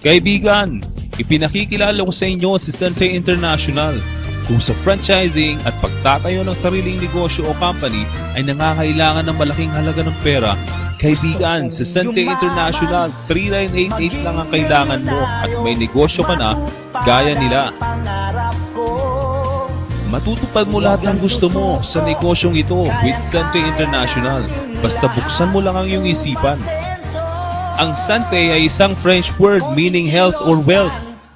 Kaibigan, ipinakikilala ko sa inyo si Sante International. Kung sa franchising at pagtatayo ng sariling negosyo o company ay nangangailangan ng malaking halaga ng pera, kaibigan, sa Sante International, 3988 lang ang kailangan mo at may negosyo ka na gaya nila. Matutupad mo lahat ng gusto mo sa negosyong ito with Sante International. Basta buksan mo lang ang iyong isipan. Ang Sante ay isang French word meaning health or wealth.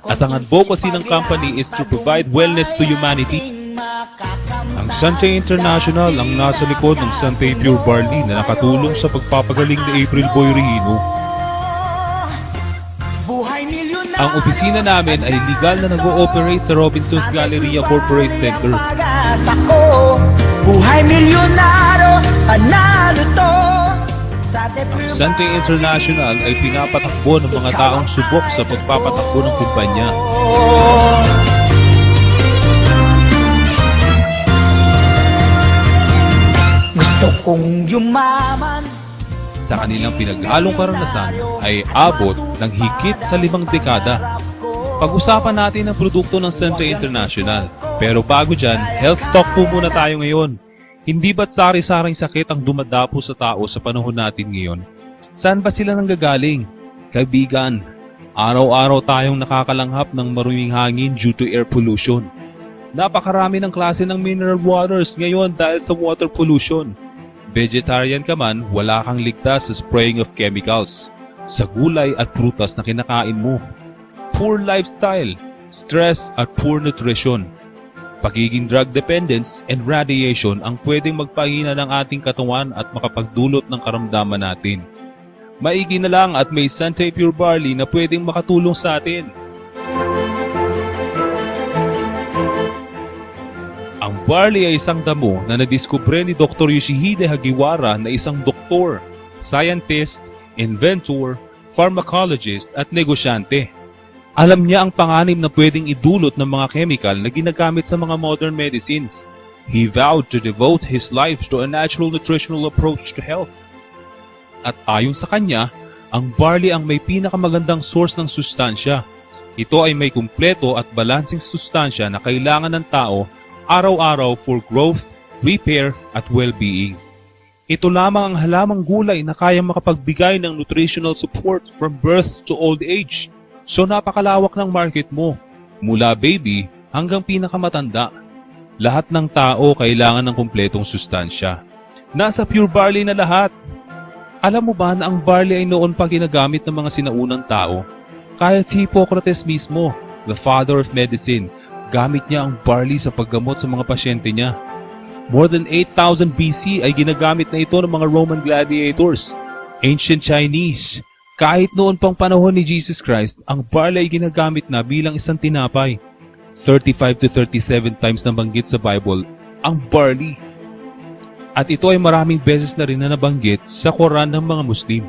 At ang advocacy ng company is to provide wellness to humanity. Ang Sante International ang nasa likod ng Sante Pure Barley na nakatulong sa pagpapagaling ni April Boy Rihino. Ang opisina namin ay legal na nag-ooperate sa Robinsons Galleria Corporate Center. Buhay milyonaryo, panalo to. Ang Sante International ay pinapatakbo ng mga taong subok sa pagpapatakbo ng kumpanya. Gusto kong yumaman. Sa kanilang pinaghalong karanasan ay abot ng higit sa 5 dekada. Pag-usapan natin ang produkto ng Sante International. Pero bago dyan, health talk po muna tayo ngayon. Hindi ba't sari-saring sakit ang dumadapo sa tao sa panahon natin ngayon? Saan ba sila nanggagaling? Kaibigan, araw-araw tayong nakakalanghap ng maruming hangin due to air pollution. Napakarami ng klase ng mineral waters ngayon dahil sa water pollution. Vegetarian ka man, wala kang ligtas sa spraying of chemicals sa gulay at prutas na kinakain mo. Poor lifestyle, stress at poor nutrition. Pagiging drug dependence and radiation ang pwedeng magpahina ng ating katawan at makapagdulot ng karamdaman natin. Maigi na lang at may Sante Pure Barley na pwedeng makatulong sa atin. Ang barley ay isang damo na nadiskubre ni Dr. Yoshihide Hagiwara na isang doktor, scientist, inventor, pharmacologist at negosyante. Alam niya ang panganib na pwedeng idulot ng mga chemical na ginagamit sa mga modern medicines. He vowed to devote his life to a natural nutritional approach to health. At ayon sa kanya, ang barley ang may pinakamagandang source ng sustansya. Ito ay may kumpleto at balansing sustansya na kailangan ng tao araw-araw for growth, repair at well-being. Ito lamang ang halamang gulay na kayang makapagbigay ng nutritional support from birth to old age. So napakalawak ng market mo, mula baby hanggang pinakamatanda. Lahat ng tao kailangan ng kumpletong sustansya. Nasa Pure Barley na lahat. Alam mo ba na ang barley ay noon pa ginagamit ng mga sinaunang tao? Kahit si Hippocrates mismo, the father of medicine, gamit niya ang barley sa paggamot sa mga pasyente niya. More than 8,000 BC ay ginagamit na ito ng mga Roman gladiators. Ancient Chinese. Kahit noon pang panahon ni Jesus Christ, ang barley ay ginagamit na bilang isang tinapay. 35 to 37 times na banggit sa Bible ang barley. At ito ay maraming beses na rin na nabanggit sa Quran ng mga Muslim.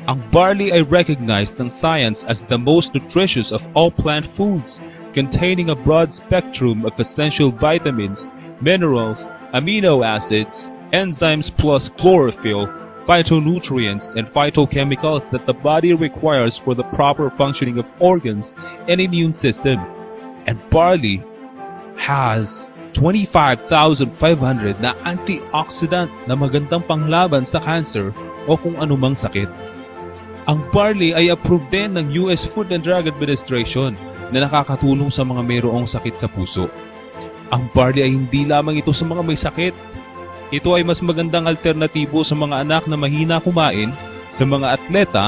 Ang barley ay recognized ng science as the most nutritious of all plant foods, containing a broad spectrum of essential vitamins, minerals, amino acids, enzymes plus chlorophyll, phytonutrients, and phytochemicals that the body requires for the proper functioning of organs and immune system. And barley has 25,500 na antioxidant na magandang panglaban sa cancer o kung anumang sakit. Ang barley ay approved din ng US Food and Drug Administration na nakakatulong sa mga mayroong sakit sa puso. Ang barley ay hindi lamang ito sa mga may sakit. Ito ay mas magandang alternatibo sa mga anak na mahina kumain, sa mga atleta,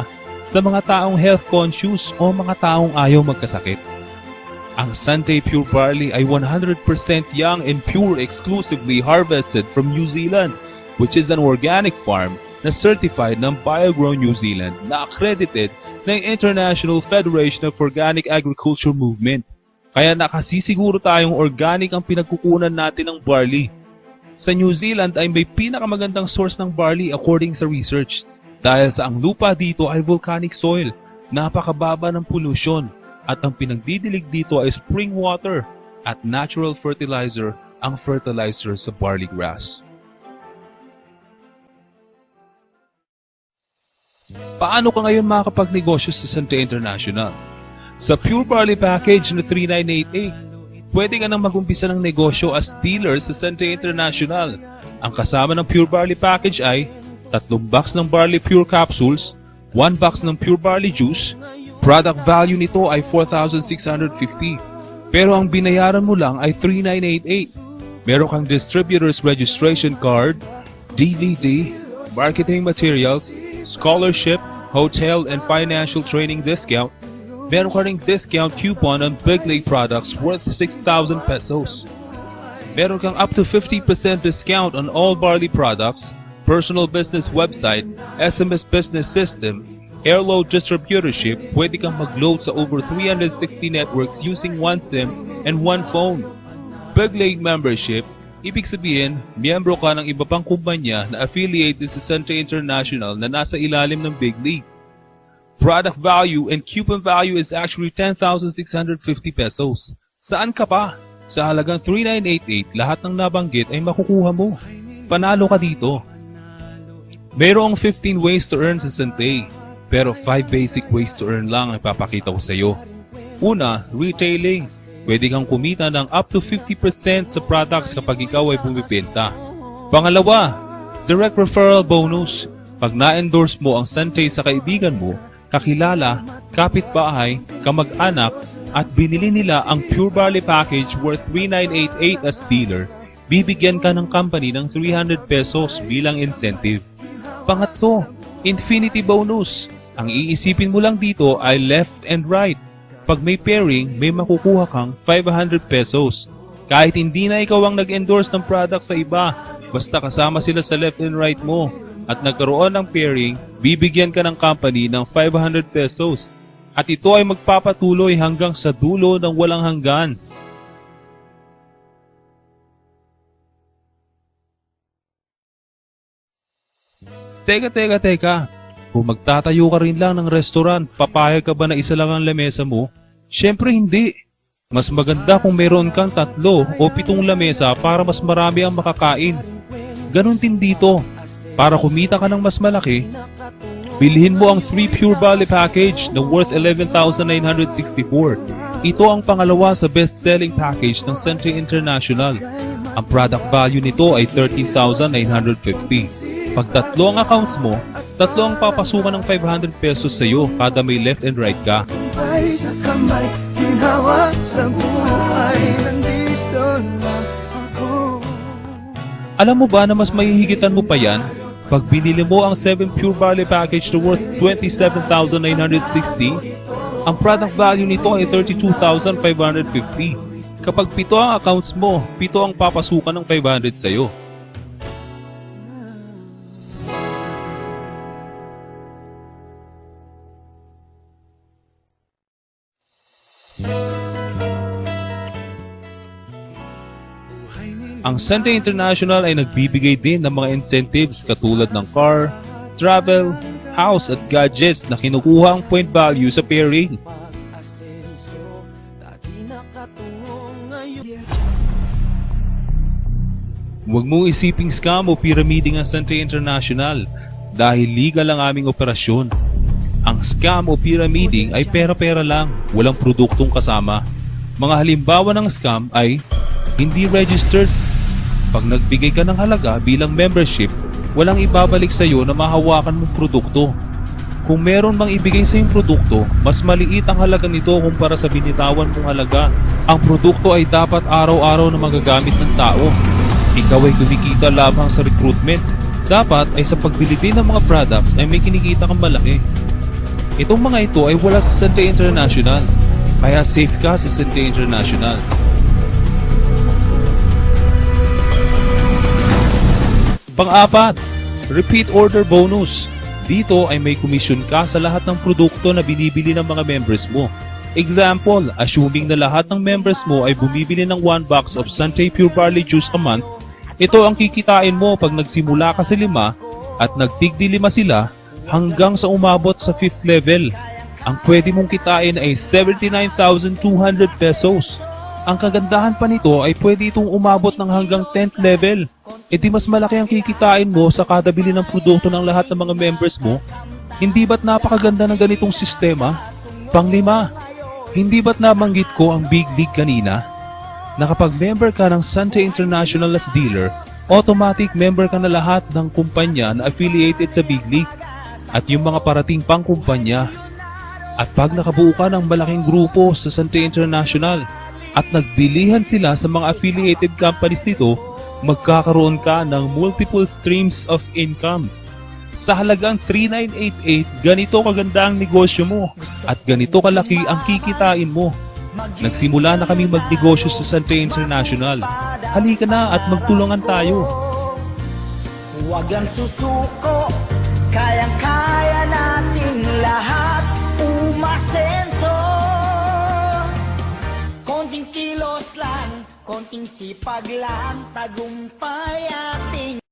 sa mga taong health conscious o mga taong ayaw magkasakit. Ang Sante Pure Barley ay 100% young and pure, exclusively harvested from New Zealand, which is an organic farm na certified ng BioGrow New Zealand na accredited ng International Federation of Organic Agriculture Movement. Kaya nakasisiguro tayong organic ang pinagkukunan natin ng barley. Sa New Zealand ay may pinakamagandang source ng barley according sa research dahil sa ang lupa dito ay volcanic soil, napakababa ng pollution, at ang pinagdidilig dito ay spring water at natural fertilizer ang fertilizer sa barley grass. Paano ka ngayon makakapagnegosyo sa Sante International? Sa Pure Barley Package na 3988, pwede ka nang mag-umpisa ng negosyo as dealer sa Sante International. Ang kasama ng Pure Barley Package ay 3 box ng Barley Pure Capsules, 1 box ng Pure Barley Juice. Product value nito ay 4,650. Pero ang binayaran mo lang ay 3,988. Meron kang distributor's registration card, DVD, marketing materials, scholarship, hotel and financial training discount. Meron ka ring discount coupon on Big Lake products worth 6,000 pesos. Meron kang up to 50% discount on all barley products, personal business website, SMS business system, airload distributorship. Pwede kang mag-load sa over 360 networks using one SIM and one phone. Big Lake membership, ibig sabihin, miyembro ka ng iba pang kumpanya na affiliated sa Sante International na nasa ilalim ng Big League. Product value and coupon value is actually 10,650 pesos. Saan ka pa? Sa halagang 3,988, lahat ng nabanggit ay makukuha mo. Panalo ka dito. Mayroong 15 ways to earn sa Sante, pero 5 basic ways to earn lang ang ipapakita ko sa iyo. Una, retailing. Pwede kang kumita ng up to 50% sa products kapag ikaw ay bumibenta. Pangalawa, direct referral bonus. Pag na-endorse mo ang Sante sa kaibigan mo, kakilala, kapitbahay, kamag-anak, at binili nila ang Pure Barley Package worth 3,988 as dealer, bibigyan ka ng company ng 300 pesos bilang incentive. Pangatlo, infinity bonus. Ang iisipin mo lang dito ay left and right. Pag may pairing, may makukuha kang 500 pesos. Kahit hindi na ikaw ang nag-endorse ng product sa iba, basta kasama sila sa left and right mo at nagkaroon ng pairing, bibigyan ka ng company ng 500 pesos. At ito ay magpapatuloy hanggang sa dulo ng walang hanggan. Teka. Kung magtatayo ka rin lang ng restaurant, papayag ka ba na isa lang ang lamesa mo? Siyempre hindi. Mas maganda kung meron kang 3 o 7 lamesa para mas marami ang makakain. Ganon din dito. Para kumita ka ng mas malaki, bilhin mo ang 3 Pure Barley Package na worth 11,964. Ito ang pangalawa sa best-selling package ng Sante International. Ang product value nito ay 13,950. Pag 3 ang accounts mo, 3 ang papasukan ng 500 pesos sa iyo kada may left and right ka. Ay sa kamay, ginawa sa buhay, nandito lang ako. Alam mo ba na mas mahihigitan mo pa yan? Pag binili mo ang 7 Pure Barley Package na worth 27,960, ang product value nito ay 32,550. Kapag 7 ang accounts mo, 7 ang papasukan ng 500 sa iyo. Ang Sante International ay nagbibigay din ng mga incentives katulad ng car, travel, house at gadgets na kinukuha ang point value sa pairing. Huwag mong isiping scam o pyramiding ang Sante International dahil legal ang aming operasyon. Ang scam o pyramiding ay pera-pera lang, walang produktong kasama. Mga halimbawa ng scam ay hindi registered. Pag nagbigay ka ng halaga bilang membership, walang ibabalik sa iyo na mahawakan mong produkto. Kung meron mang ibigay sa iyong produkto, mas maliit ang halaga nito kumpara sa binitawan mong halaga. Ang produkto ay dapat araw-araw na magagamit ng tao. Ikaw ay kumikita lamang sa recruitment. Dapat ay sa pagbili din ng mga products ay may kinikita kang malaki. Itong mga ito ay wala sa Sante International, kaya safe ka sa Sante International. Pang-apat, repeat order bonus. Dito ay may komisyon ka sa lahat ng produkto na binibili ng mga members mo. Example, assuming na lahat ng members mo ay bumibili ng 1 box of Sante Pure Barley Juice a month, ito ang kikitain mo pag nagsimula ka sa 5 at nagtigdi 5 sila hanggang sa umabot sa 5th level. Ang pwede mong kitain ay 79,200 pesos. Ang kagandahan pa nito ay pwede itong umabot ng hanggang 10th level. E di mas malaki ang kikitain mo sa kada bili ng produkto ng lahat ng mga members mo. Hindi ba't napakaganda ng ganitong sistema? Panglima, hindi ba't nabanggit ko ang Big League kanina? Na kapag member ka ng Sante International as dealer, automatic member ka na lahat ng kumpanya na affiliated sa Big League at yung mga parating pang kumpanya. At pag nakabuo ka ng malaking grupo sa Sante International at nagbilihan sila sa mga affiliated companies nito, magkakaroon ka ng multiple streams of income. Sa halagang 3,988, ganito kaganda ang negosyo mo at ganito kalaki ang kikitain mo. Nagsimula na kami magnegosyo sa Sante International. Halika na at magtulungan tayo. Huwag ang susuko, kayang-kaya nating lahat umasenso. Konting kilos lang, konting sipag lang, tagumpay ating